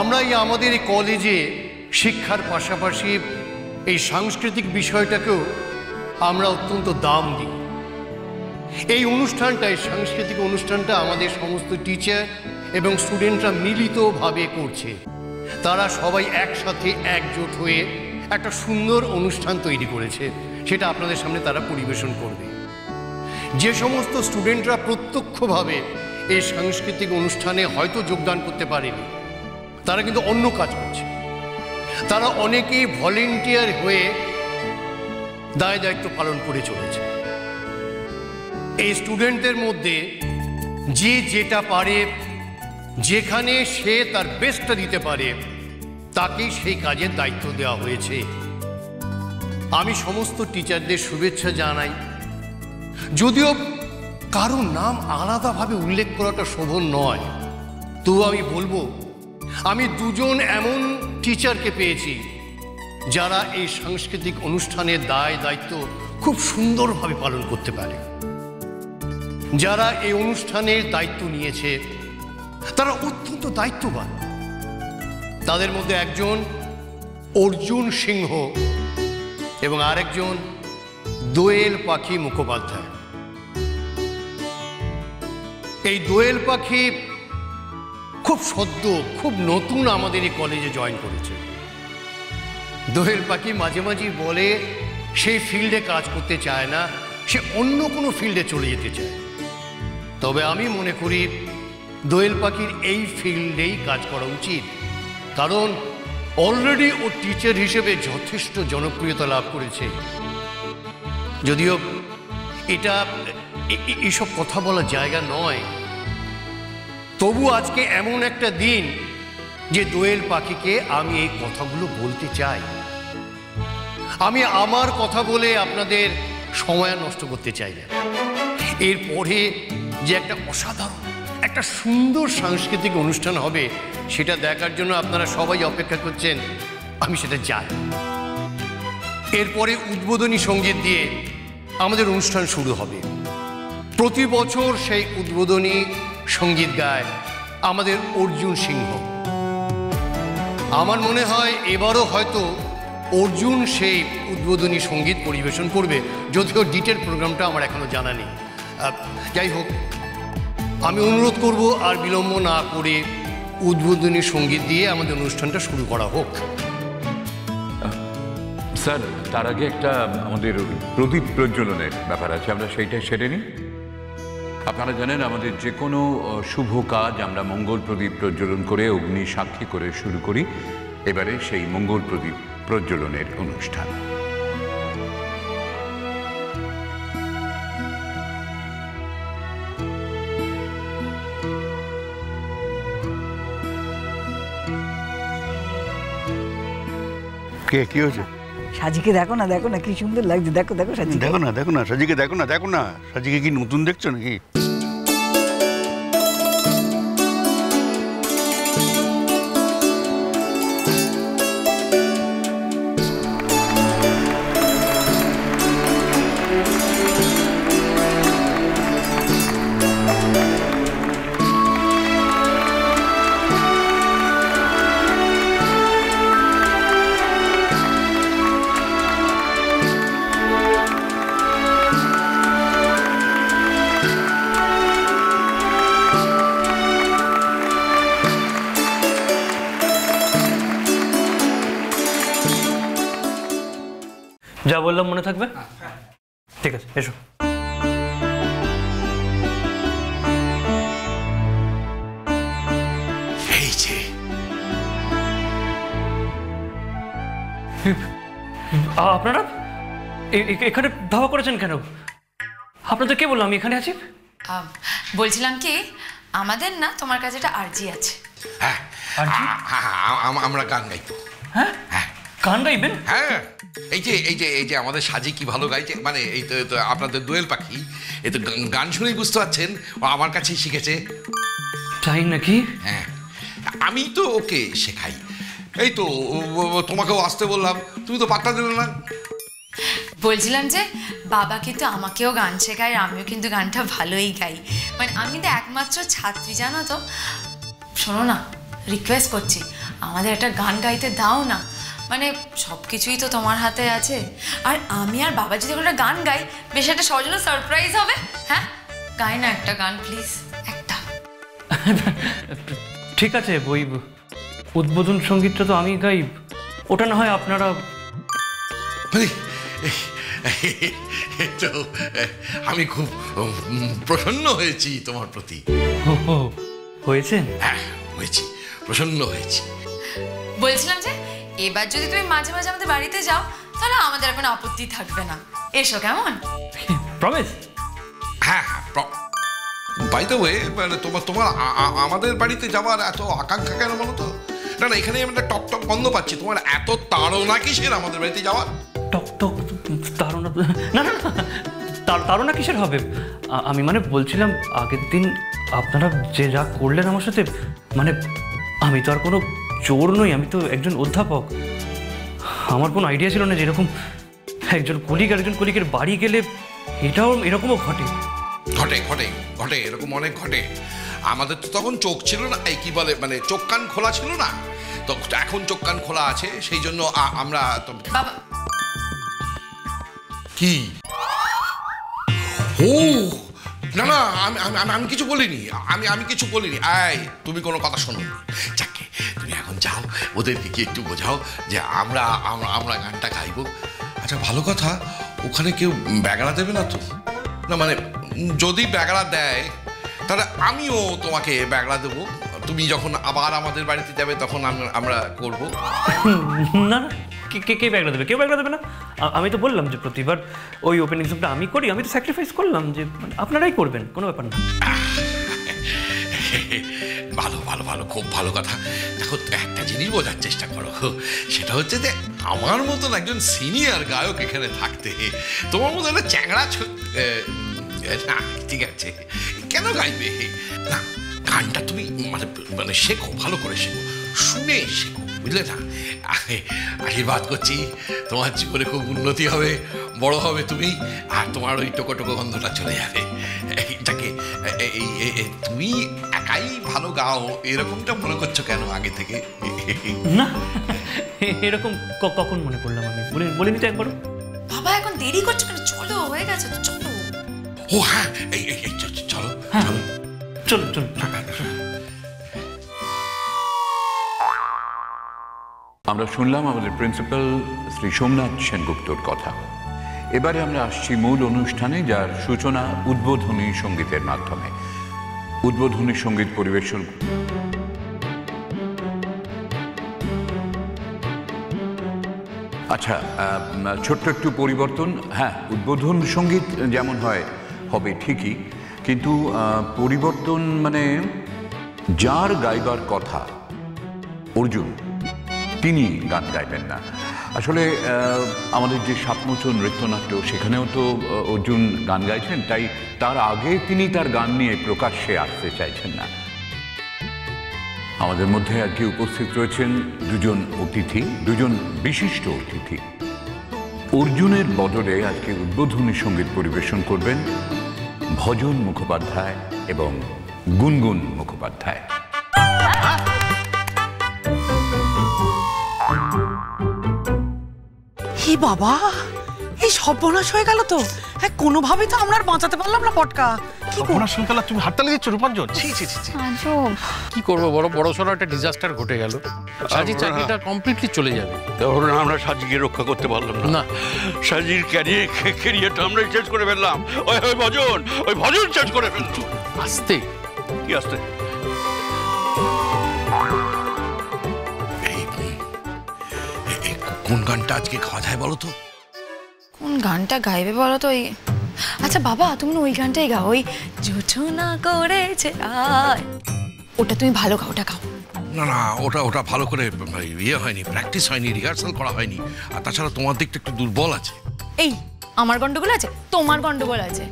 আমরা আমাদের এই কলেজে শিক্ষার পাশাপাশি এই সাংস্কৃতিক বিষয়টাকেও আমরা অত্যন্ত দাম দিই। এই সাংস্কৃতিক অনুষ্ঠানটা আমাদের সমস্ত টিচার এবং স্টুডেন্টরা মিলিতভাবে করছে। তারা সবাই একসাথে একজোট হয়ে একটা সুন্দর অনুষ্ঠান তৈরি করেছে, সেটা আপনাদের সামনে তারা পরিবেশন করবে। যে সমস্ত স্টুডেন্টরা প্রত্যক্ষভাবে এই সাংস্কৃতিক অনুষ্ঠানে হয়তো যোগদান করতে পারেনি, তারা কিন্তু অন্য কাজ করছে। তারা অনেকেই ভলেন্টিয়ার হয়ে দায় দায়িত্ব পালন করে চলেছে। এই স্টুডেন্টদের মধ্যে যে যেটা পারে, যেখানে সে তার বেস্টটা দিতে পারে, তাকেই সেই কাজের দায়িত্ব দেওয়া হয়েছে। আমি সমস্ত টিচারদের শুভেচ্ছা জানাই। যদিও কারো নাম আলাদাভাবে উল্লেখ করাটা শোভন নয়, তবু আমি বলবো, আমি দুজন এমন টিচারকে পেয়েছি যারা এই সাংস্কৃতিক অনুষ্ঠানের দায় দায়িত্ব খুব সুন্দরভাবে পালন করতে পারে। যারা এই অনুষ্ঠানের দায়িত্ব নিয়েছে তারা অত্যন্ত দায়িত্ববান। তাদের মধ্যে একজন অর্জুন সিংহ এবং আরেকজন দোয়েল পাখি মুখোপাধ্যায়। এই দোয়েল পাখি খুব সদ্য, খুব নতুন আমাদের এই কলেজে জয়েন করেছে। দোয়েল পাখি মাঝে মাঝে বলে সেই ফিল্ডে কাজ করতে চায় না, সে অন্য কোনো ফিল্ডে চলে যেতে চায়। তবে আমি মনে করি দোয়েল পাখির এই ফিল্ডেই কাজ করা উচিত, কারণ অলরেডি ও টিচার হিসেবে যথেষ্ট জনপ্রিয়তা লাভ করেছে। যদিও এটা এসব কথা বলার জায়গা নয়, তবু আজকে এমন একটা দিন যে দোয়েল পাখিকে আমি এই কথাগুলো বলতে চাই। আমি আমার কথা বলে আপনাদের সময় নষ্ট করতে চাই না। এরপরে যে একটা অসাধারণ, একটা সুন্দর সাংস্কৃতিক অনুষ্ঠান হবে, সেটা দেখার জন্য আপনারা সবাই অপেক্ষা করছেন, আমি সেটা চাই। এরপরে উদ্বোধনী সঙ্গীত দিয়ে আমাদের অনুষ্ঠান শুরু হবে। প্রতি বছর সেই উদ্বোধনী সঙ্গীত গায় আমাদের অর্জুন সিংহ। আমার মনে হয় এবারও হয়তো অর্জুন সেই উদ্বোধনী সঙ্গীত পরিবেশন করবে, যদিও ডিটেল প্রোগ্রামটা আমার এখনো জানা নেই। যাই হোক, আমি অনুরোধ করব আর বিলম্ব না করে উদ্বোধনী সঙ্গীত দিয়ে আমাদের অনুষ্ঠানটা শুরু করা হোক। স্যার, তার আগে একটা আমাদের প্রদীপ প্রজ্বলনের ব্যাপার আছে, আমরা সেইটাই সেরে নিই। আপনারা জানেন আমাদের যে কোনো শুভ কাজ আমরা মঙ্গল প্রদীপ প্রজ্বলন করে অগ্নি সাক্ষী করে শুরু করি। এবারে সেই মঙ্গল প্রদীপ প্রজ্বলনের অনুষ্ঠান। কি হয়েছে? সাজিকে দেখো না, দেখো না কি সুন্দর লাগছে। দেখো দেখো সাজি, দেখো না, দেখো না সাজিকে, দেখো না, দেখো না সাজিকে। কি নতুন দেখছো নাকি? যা বললাম মনে থাকবে? ঠিক আছে, এসো। এই যে আপনারা এখানে ধাওয়া করেছেন কেন? আপনাদের কে বললাম আমি এখানে আছি? বলছিলাম কি, আমাদের না তোমার কাছে একটা আরজি আছে। হ্যাঁ, আমরা গান গাইব। হ্যাঁ, গান গাইবেন? হ্যাঁ, এই যে আমাদের সাজি কি ভালো গাইছে, মানে এই তো আপনাদের দোয়েল পাখি, এই তো গান শুনেই বুঝতে পারছেন ও আমার কাছেই শিখেছে। তাই নাকি? হ্যাঁ, আমি তো ওকে শেখাই। এই তো তোমাকেও আসতে বললাম, তুমি তো পাত্তা দিলে না। বলছিলাম যে বাবা কিন্তু আমাকেও গান শেখায়, আমিও কিন্তু গানটা ভালোই গাই। মানে আমি তো একমাত্র ছাত্রী, জানো তো। শোনো না, রিকোয়েস্ট করছি, আমাদের একটা গান গাইতে দাও না। মানে সব কিছুই তো তোমার হাতে আছে। আর আমি আর বাবা যদি একটা গান গাই, বেশ একটা সবার জন্য সারপ্রাইজ হবে। হ্যাঁ, গাই না একটা গান প্লিজ, একটা। ঠিক আছে, ওই উদ্বোধন সঙ্গীতটা তো আমি গাই, ওটা না হয় আপনারা। মানে তো আমি খুব প্রসন্ন হয়েছি তোমার প্রতি। হয়েছে? হ্যাঁ হয়েছি, প্রসন্ন হয়েছি। বলছিলাম যে এবার যদি তুমি মাঝে মাঝে আমাদের বাড়িতে যাও, তাহলে আমাদের এখন আপত্তি থাকবে না। এসো, কেমন? প্রমিস? হ্যাঁ হ্যাঁ, বাই দ্য ওয়ে, মানে তোমার আমাদের বাড়িতে যাওয়ার এত আকাঙ্ক্ষা কেন বলো তো? না না, এখানে আমরা টক টক বন্ধ পাচ্ছি, তোমার এত তাড়না কিসের আমাদের বাড়িতে যাওয়ার? টক টক তাড়না? না না না, তাড়না কিসের হবে? আমি মানে বলছিলাম, আগের দিন আপনারা যে যা করলেন আমার সাথে, মানে আমি তো আর কোনো চোর নই, আমি তো একজন অধ্যাপক। আমার কোনো আইডিয়া ছিল না যে এরকম একজন কলিগ আরেকজন কলিগের বাড়ি গেলে এটাও এরকমও ঘটে। ঘটে ঘটে ঘটে, এরকম অনেক ঘটে। আমাদের তো তখন চোখ ছিল না, এই কি বলে, মানে চোখ কান খোলা ছিল না, তো এখন চোখ কান খোলা আছে, সেই জন্য আমরা বাবা। কি? ও না না, আমি কিছু বলিনি, আমি কিছু বলিনি। আয়, তুমি কোনো কথা শোনো। যাকে তুমি এখন যাও, ওদেরকে কি একটু বোঝাও যে আমরা গানটা গাইবো। আচ্ছা ভালো কথা, ওখানে কেউ ব্যাগড়া দেবে না তো? না মানে যদি ব্যাগড়া দেয় তাহলে আমিও তোমাকে ব্যাগড়া দেবো। তুমি যখন আবার আমাদের বাড়িতে যাবে তখন আমরা করবো। না না, কে ব্যাগড়া দেবে? কেউ ব্যাগড়া দেবে না। আমি তো বললাম যে প্রতিবার ওই ওপেনিং সবটা আমি করি, আমি তো স্যাক্রিফাইস করলাম যে আপনারাই করবেন, কোনো ব্যাপার না। ভালো ভালো ভালো, খুব ভালো কথা। দেখো, একটা জিনিস বোঝার চেষ্টা করো, সেটা হচ্ছে যে আমার মতন একজন সিনিয়র গায়ক এখানে থাকতে তোমার মতো একটা চ্যাংড়া না, ঠিক আছে, কেন গাইবে না? গানটা তুমি মানে মানে শেখো, ভালো করে শেখো, শুনে শেখো, বুঝলে না? আশীর্বাদ করছি, তোমার জীবনে খুব উন্নতি হবে, বড় হবে তুমি, আর তোমার ওই টোকো টোকো গন্ধটা চলে যাবে। এইটাকে তুমি একাই ভালো গাও এরকমটা মনে করছো কেন আগে থেকে? না, এরকম কখন মনে করলাম আমি? বলিনি তো একবারও। বাবা এখন দেরি করছো কেন? চলো, হয়ে গেছে তো, চলো। ও হ্যাঁ, এই চলো চলো চলো। আমরা শুনলাম আমাদের প্রিন্সিপাল শ্রী সোমনাথ সেনগুপ্তর কথা। এবারে আমরা আসছি মূল অনুষ্ঠানে, যার সূচনা উদ্বোধনী সঙ্গীতের মাধ্যমে। উদ্বোধনী সঙ্গীত পরিবেশন আচ্ছা, ছোট্ট একটু পরিবর্তন। হ্যাঁ, উদ্বোধন সঙ্গীত যেমন হয় হবে ঠিকই, কিন্তু পরিবর্তন মানে যার গাইবার কথা অর্জুন, তিনি গান গাইবেন না। আসলে আমাদের যে সাতমোচন নৃত্যনাট্য, সেখানেও তো অর্জুন গান গাইছেন, তাই তার আগে তিনি তার গান নিয়ে প্রকাশ্যে আসতে চাইছেন না। আমাদের মধ্যে আজকে উপস্থিত রয়েছেন দুজন অতিথি, দুজন বিশিষ্ট অতিথি। অর্জুনের বদলে আজকে উদ্বোধনী সঙ্গীত পরিবেশন করবেন ভজন মুখোপাধ্যায় এবং গুনগুন মুখোপাধ্যায়। হি বাবা, এই সর্বনাশ হয়ে গেল তো। হ্যাঁ, কোনোভাবেই তো আমরা আর বাঁচাতে পারলাম না পটকা। কি সর্বনাশ হয়ে গেল, তুমি হাততালি দিচ্ছ রূপাঞ্জন? ছি ছি ছি। কি করবো, বড় সড়ো একটা ডিজাস্টার ঘটে গেল। সাজি চাকরিটা কমপ্লিটলি চলে যাবে। ধরুন আমরা সাজিকে রক্ষা করতে পারলাম না। সাজির ক্যারিয়ারটা আমরা চেঞ্জ করে ফেললাম। ওই ভজন চেঞ্জ করে ফেললো। আস্তে কি আসতে? কোন গানটা আজকে খাওয়া যায় বলো তো? কোন গানটা গাইবে বলো তো? আচ্ছা বাবা, তুমি ওই গানটাই গাও, ওই জোছনা করেছে আয়, ওটা তুমি ভালো গাও, ওটা গাও। না না, ওটা ভালো করে ইয়ে হয়নি, প্র্যাকটিস হয়নি, রিহার্সাল করা হয়নি। আর তাছাড়া তোমার দিকটা একটু দুর্বল আছে। এই আমার গন্ডগোল আছে, তোমার গন্ডগোল আছে।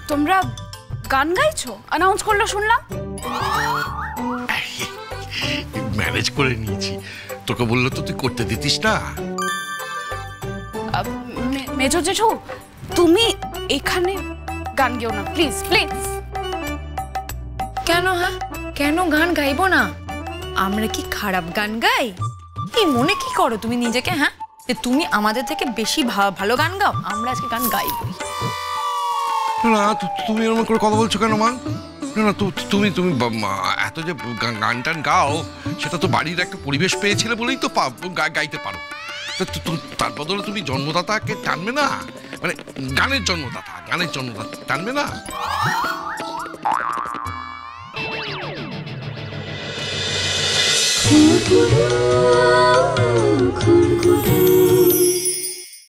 তোমরা গান গাইছো অ্যানাউন্স করলো শুনলাম। ম্যানেজ করে নিয়েছি, তোকে বললো তো তুই করতে দিতিস না। মেজো জেঠু, তুমি এখানে গান গেও না প্লিজ প্লিজ। কেন? হ্যাঁ, কেন গান গাইবো না? আমরা কি খারাপ গান গাই? এই মনে কি করো তুমি নিজেকে, হ্যাঁ? যে তুমি আমাদের থেকে বেশি ভালো গান গাও? আমরা আজকে গান গাইবই। না তুমি এরকম করে কথা বলছো কেন মা? না তুমি এত যে গান টান গাও, সেটা তো বাড়ির একটা পরিবেশ পেয়েছিলে বলেই তো গাইতে পারো। তার বদলে তুমি জন্মদাতাকে টানবে না? মানে গানের জন্মদাতা টানবে না? খুরকুরু খুরকুরু